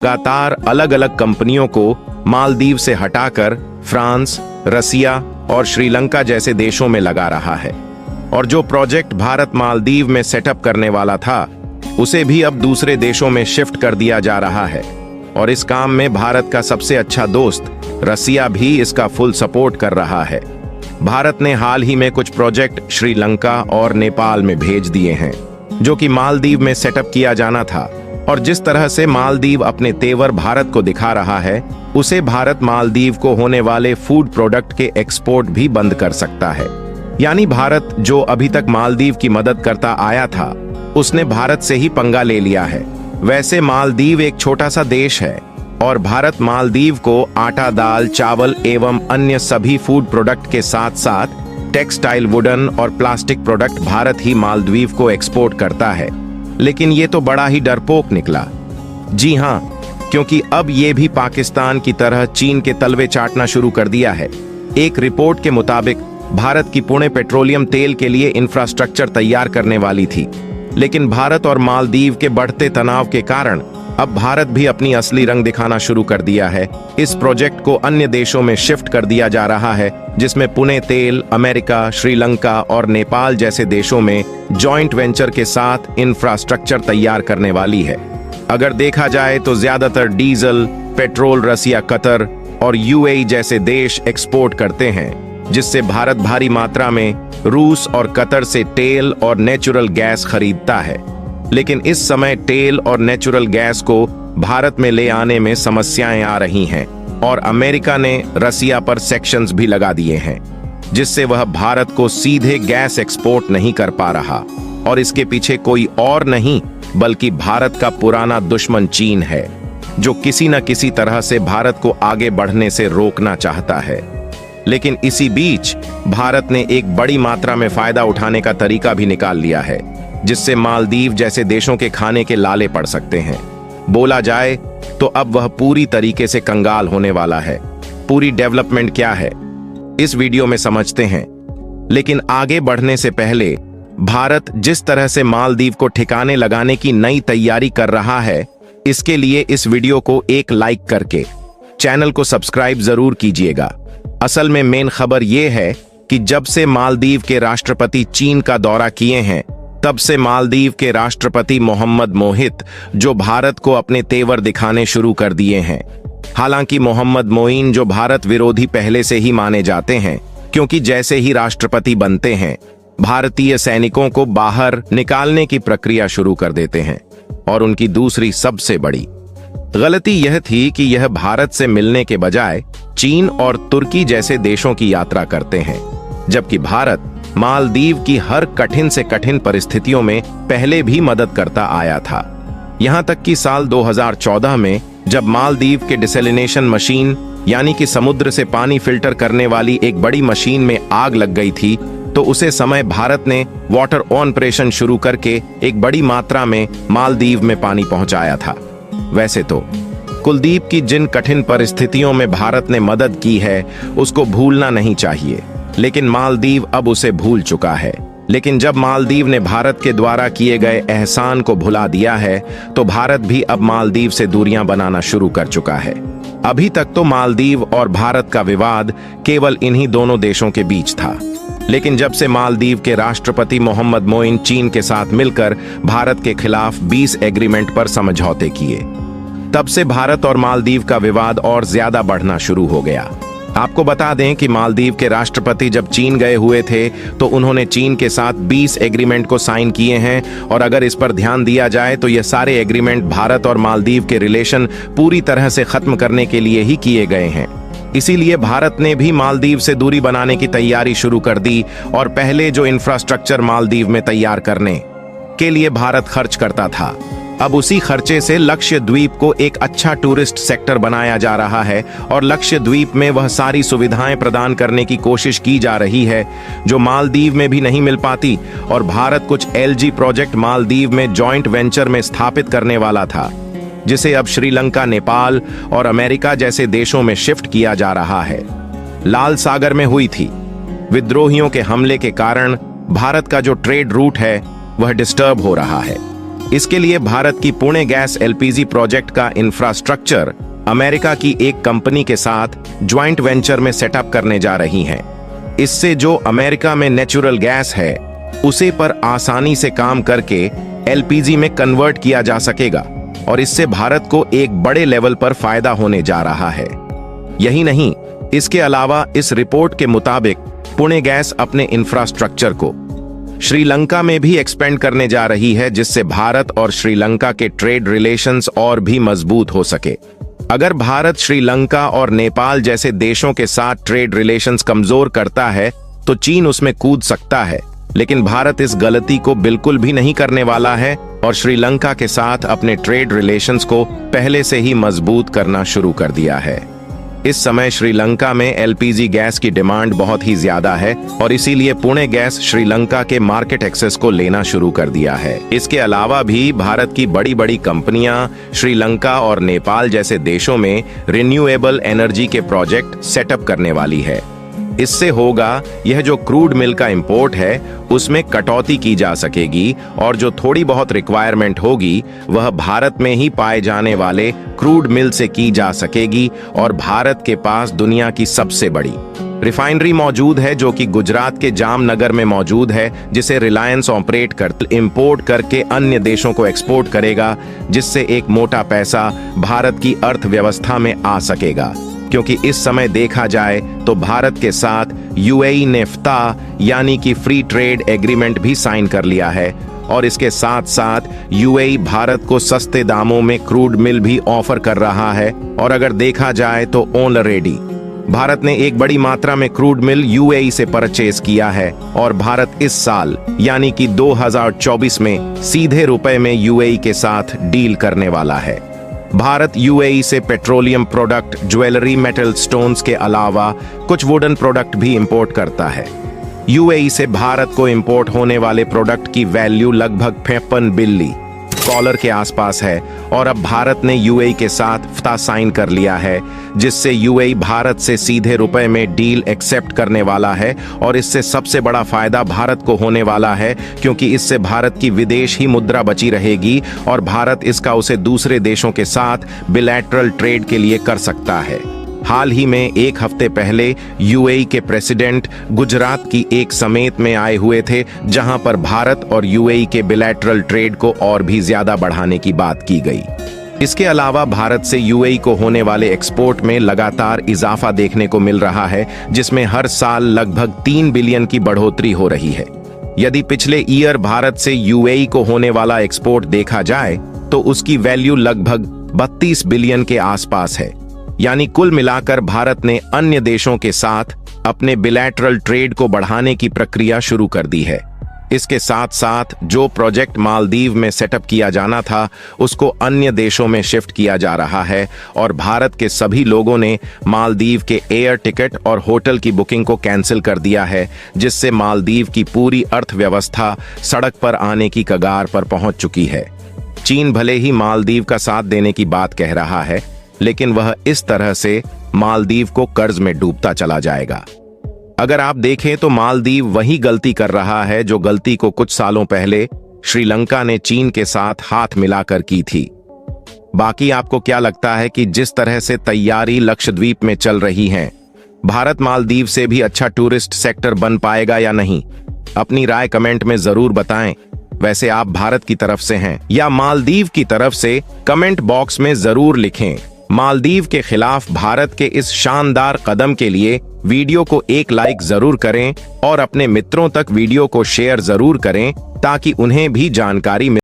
लगातार अलग अलग कंपनियों को मालदीव से हटाकर फ्रांस, रसिया और श्रीलंका जैसे देशों में लगा रहा है। और जो प्रोजेक्ट भारत मालदीव में सेटअप करने वाला था, उसे भी अब दूसरे देशों में शिफ्ट कर दिया जा रहा है। और इस काम में भारत का सबसे अच्छा दोस्त रसिया भी इसका फुल सपोर्ट कर रहा है। भारत ने हाल ही में कुछ प्रोजेक्ट श्रीलंका और नेपाल में भेज दिए हैं, जो कि मालदीव में सेटअप किया जाना था। और जिस तरह से मालदीव अपने तेवर भारत को दिखा रहा है, उसे भारत मालदीव को होने वाले फूड प्रोडक्ट के एक्सपोर्ट भी बंद कर सकता है। यानी भारत जो अभी तक मालदीव की मदद करता आया था, उसने भारत से ही पंगा ले लिया है। वैसे मालदीव एक छोटा सा देश है और भारत मालदीव को आटा, दाल, चावल एवं अन्य सभी फूड प्रोडक्ट के साथ साथ टेक्सटाइल, वुडन और प्लास्टिक प्रोडक्ट भारत ही मालदीव को एक्सपोर्ट करता है। लेकिन ये तो बड़ा ही डरपोक निकला। जी हाँ, क्योंकि अब ये भी पाकिस्तान की तरह चीन के तलवे चाटना शुरू कर दिया है। एक रिपोर्ट के मुताबिक भारत की पुणे पेट्रोलियम तेल के लिए इंफ्रास्ट्रक्चर तैयार करने वाली थी, लेकिन भारत और मालदीव के बढ़ते तनाव के कारण अब भारत भी अपनी असली रंग दिखाना शुरू कर दिया है। इस प्रोजेक्ट को अन्य देशों में शिफ्ट कर दिया जा रहा है, जिसमें पुणे तेल अमेरिका, श्रीलंका और नेपाल जैसे देशों में जॉइंट वेंचर के साथ इंफ्रास्ट्रक्चर तैयार करने वाली है। अगर देखा जाए तो ज्यादातर डीजल, पेट्रोल रसिया, कतर और यूएई जैसे देश एक्सपोर्ट करते हैं, जिससे भारत भारी मात्रा में रूस और कतर से तेल और नेचुरल गैस खरीदता है। लेकिन इस समय तेल और नेचुरल गैस को भारत में ले आने में समस्याएं आ रही हैं और अमेरिका ने रसिया पर सेक्शंस भी लगा दिए हैं, जिससे वह भारत को सीधे गैस एक्सपोर्ट नहीं कर पा रहा। और इसके पीछे कोई और नहीं बल्कि भारत का पुराना दुश्मन चीन है, जो किसी न किसी तरह से भारत को आगे बढ़ने से रोकना चाहता है। लेकिन इसी बीच भारत ने एक बड़ी मात्रा में फायदा उठाने का तरीका भी निकाल लिया है, जिससे मालदीव जैसे देशों के खाने के लाले पड़ सकते हैं। बोला जाए तो अब वह पूरी तरीके से कंगाल होने वाला है। पूरी डेवलपमेंट क्या है, इस वीडियो में समझते हैं। लेकिन आगे बढ़ने से पहले भारत जिस तरह से मालदीव को ठिकाने लगाने की नई तैयारी कर रहा है, इसके लिए इस वीडियो को एक लाइक करके चैनल को सब्सक्राइब जरूर कीजिएगा। असल में मेन खबर यह है कि जब से मालदीव के राष्ट्रपति चीन का दौरा किए हैं, तब से मालदीव के राष्ट्रपति मोहम्मद मोहित जो भारत को अपने तेवर दिखाने शुरू कर दिए हैं। हालांकि मोहम्मद मोइन जो भारत विरोधी पहले से ही माने जाते हैं, क्योंकि जैसे ही राष्ट्रपति बनते हैं, भारतीय सैनिकों को बाहर निकालने की प्रक्रिया शुरू कर देते हैं। और उनकी दूसरी सबसे बड़ी गलती यह थी कि यह भारत से मिलने के बजाय चीन और तुर्की जैसे देशों की यात्रा करते हैं, जबकि भारत मालदीव की हर कठिन से कठिन परिस्थितियों में पहले भी मदद करता आया था। यहां तक कि साल 2014 में जब मालदीव के डिसैलिनेशन मशीन यानी कि समुद्र से पानी फिल्टर करने वाली एक बड़ी मशीन में आग लग गई थी, तो उसे समय भारत ने वाटर ऑपरेशन शुरू करके एक बड़ी मात्रा में मालदीव में पानी पहुंचाया था। वैसे तो कुलदीप की जिन कठिन परिस्थितियों में भारत ने मदद की है, उसको भूलना नहीं चाहिए, लेकिन मालदीव अब उसे भूल चुका है। लेकिन जब मालदीव ने भारत के द्वारा किए गए एहसान को भुला दिया है, तो भारत भी अब मालदीव से दूरियां बनाना शुरू कर चुका है। अभी तक तो मालदीव और भारत का विवाद केवल इन्हीं दोनों देशों के बीच था, लेकिन जब से मालदीव के राष्ट्रपति मोहम्मद मोइन चीन के साथ मिलकर भारत के खिलाफ 20 एग्रीमेंट पर समझौते किए, तब से भारत और मालदीव का विवाद और ज्यादा बढ़ना शुरू हो गया। आपको बता दें कि मालदीव के राष्ट्रपति जब चीन गए हुए थे, तो उन्होंने चीन के साथ 20 एग्रीमेंट को साइन किए हैं। और अगर इस पर ध्यान दिया जाए तो ये सारे एग्रीमेंट भारत और मालदीव के रिलेशन पूरी तरह से खत्म करने के लिए ही किए गए हैं। इसीलिए भारत ने भी मालदीव से दूरी बनाने की तैयारी शुरू कर दी और पहले जो इंफ्रास्ट्रक्चर मालदीव में तैयार करने के लिए भारत खर्च करता था, अब उसी खर्चे से लक्षद्वीप को एक अच्छा टूरिस्ट सेक्टर बनाया जा रहा है और लक्षद्वीप में वह सारी सुविधाएं प्रदान करने की कोशिश की जा रही है जो मालदीव में भी नहीं मिल पाती। और भारत कुछ एलजी प्रोजेक्ट मालदीव में जॉइंट वेंचर में स्थापित करने वाला था, जिसे अब श्रीलंका, नेपाल और अमेरिका जैसे देशों में शिफ्ट किया जा रहा है। लाल सागर में हुई थी विद्रोहियों के हमले के कारण भारत का जो ट्रेड रूट है वह डिस्टर्ब हो रहा है इसके लिए भारत की पुणे गैस एलपीजी प्रोजेक्ट का इंफ्रास्ट्रक्चर अमेरिका की एक कंपनी के साथ ज्वाइंट वेंचर में सेटअप करने जा रही हैं। इससे जो अमेरिका में नेचुरल गैस है उसे पर आसानी से काम करके एलपीजी में कन्वर्ट किया जा सकेगा और इससे भारत को एक बड़े लेवल पर फायदा होने जा रहा है। यही नहीं, इसके अलावा इस रिपोर्ट के मुताबिक पुणे गैस अपने इंफ्रास्ट्रक्चर को श्रीलंका में भी एक्सपेंड करने जा रही है, जिससे भारत और श्रीलंका के ट्रेड रिलेशंस और भी मजबूत हो सके। अगर भारत श्रीलंका और नेपाल जैसे देशों के साथ ट्रेड रिलेशंस कमजोर करता है तो चीन उसमें कूद सकता है, लेकिन भारत इस गलती को बिल्कुल भी नहीं करने वाला है और श्रीलंका के साथ अपने ट्रेड रिलेशंस को पहले से ही मजबूत करना शुरू कर दिया है। इस समय श्रीलंका में एलपीजी गैस की डिमांड बहुत ही ज्यादा है और इसीलिए पुणे गैस श्रीलंका के मार्केट एक्सेस को लेना शुरू कर दिया है। इसके अलावा भी भारत की बड़ी बड़ी कंपनियां श्रीलंका और नेपाल जैसे देशों में रिन्यूएबल एनर्जी के प्रोजेक्ट सेटअप करने वाली है। इससे होगा यह जो क्रूड मिल का इंपोर्ट है उसमें कटौती की जा सकेगी और जो थोड़ी बहुत रिक्वायरमेंट होगी वह भारत में ही पाए जाने वाले क्रूड मिल से की जा सकेगी और भारत के पास दुनिया की सबसे बड़ी रिफाइनरी मौजूद है जो कि गुजरात के जामनगर में मौजूद है, जिसे रिलायंस ऑपरेट कर इंपोर्ट करके अन्य देशों को एक्सपोर्ट करेगा, जिससे एक मोटा पैसा भारत की अर्थव्यवस्था में आ सकेगा। क्योंकि इस समय देखा जाए तो भारत के साथ यूएई ने फ्ता यानी कि फ्री ट्रेड एग्रीमेंट भी साइन कर लिया है और इसके साथ साथ यूएई भारत को सस्ते दामों में क्रूड मिल भी ऑफर कर रहा है। और अगर देखा जाए तो ऑलरेडी भारत ने एक बड़ी मात्रा में क्रूड मिल यूएई से परचेज किया है और भारत इस साल यानी कि 2024 में सीधे रुपए में यूएई के साथ डील करने वाला है। भारत यूएई से petroleum product, jewellery, metal stones के अलावा कुछ वुडन प्रोडक्ट भी इंपोर्ट करता है। यूएई से भारत को इंपोर्ट होने वाले प्रोडक्ट की वैल्यू लगभग 53 बिलियन डॉलर के आसपास है और अब भारत ने यूएई के साथ फ्ता साइन कर लिया है, जिससे यूएई भारत से सीधे रुपए में डील एक्सेप्ट करने वाला है और इससे सबसे बड़ा फायदा भारत को होने वाला है, क्योंकि इससे भारत की विदेश ही मुद्रा बची रहेगी और भारत इसका उसे दूसरे देशों के साथ बिलैटरल ट्रेड के लिए कर सकता है। हाल ही में एक हफ्ते पहले यूएई के प्रेसिडेंट गुजरात की एक समेत में आए हुए थे, जहां पर भारत और यूएई के बिलैटरल ट्रेड को और भी ज्यादा बढ़ाने की बात की गई। इसके अलावा भारत से यूएई को होने वाले एक्सपोर्ट में लगातार इजाफा देखने को मिल रहा है, जिसमें हर साल लगभग 3 बिलियन की बढ़ोतरी हो रही है। यदि पिछले ईयर भारत से यूएई को होने वाला एक्सपोर्ट देखा जाए तो उसकी वैल्यू लगभग 32 बिलियन के आसपास है। यानी कुल मिलाकर भारत ने अन्य देशों के साथ अपने बिलैटरल ट्रेड को बढ़ाने की प्रक्रिया शुरू कर दी है। इसके साथ साथ जो प्रोजेक्ट मालदीव में सेटअप किया जाना था उसको अन्य देशों में शिफ्ट किया जा रहा है और भारत के सभी लोगों ने मालदीव के एयर टिकट और होटल की बुकिंग को कैंसिल कर दिया है, जिससे मालदीव की पूरी अर्थव्यवस्था सड़क पर आने की कगार पर पहुंच चुकी है। चीन भले ही मालदीव का साथ देने की बात कह रहा है, लेकिन वह इस तरह से मालदीव को कर्ज में डूबता चला जाएगा। अगर आप देखें तो मालदीव वही गलती कर रहा है जो गलती को कुछ सालों पहले श्रीलंका ने चीन के साथ हाथ मिलाकर की थी। बाकी आपको क्या लगता है कि जिस तरह से तैयारी लक्षद्वीप में चल रही है, भारत मालदीव से भी अच्छा टूरिस्ट सेक्टर बन पाएगा या नहीं? अपनी राय कमेंट में जरूर बताएं। वैसे आप भारत की तरफ से हैं या मालदीव की तरफ से, कमेंट बॉक्स में जरूर लिखें। मालदीव के खिलाफ भारत के इस शानदार कदम के लिए वीडियो को एक लाइक जरूर करें और अपने मित्रों तक वीडियो को शेयर जरूर करें ताकि उन्हें भी जानकारी मिले।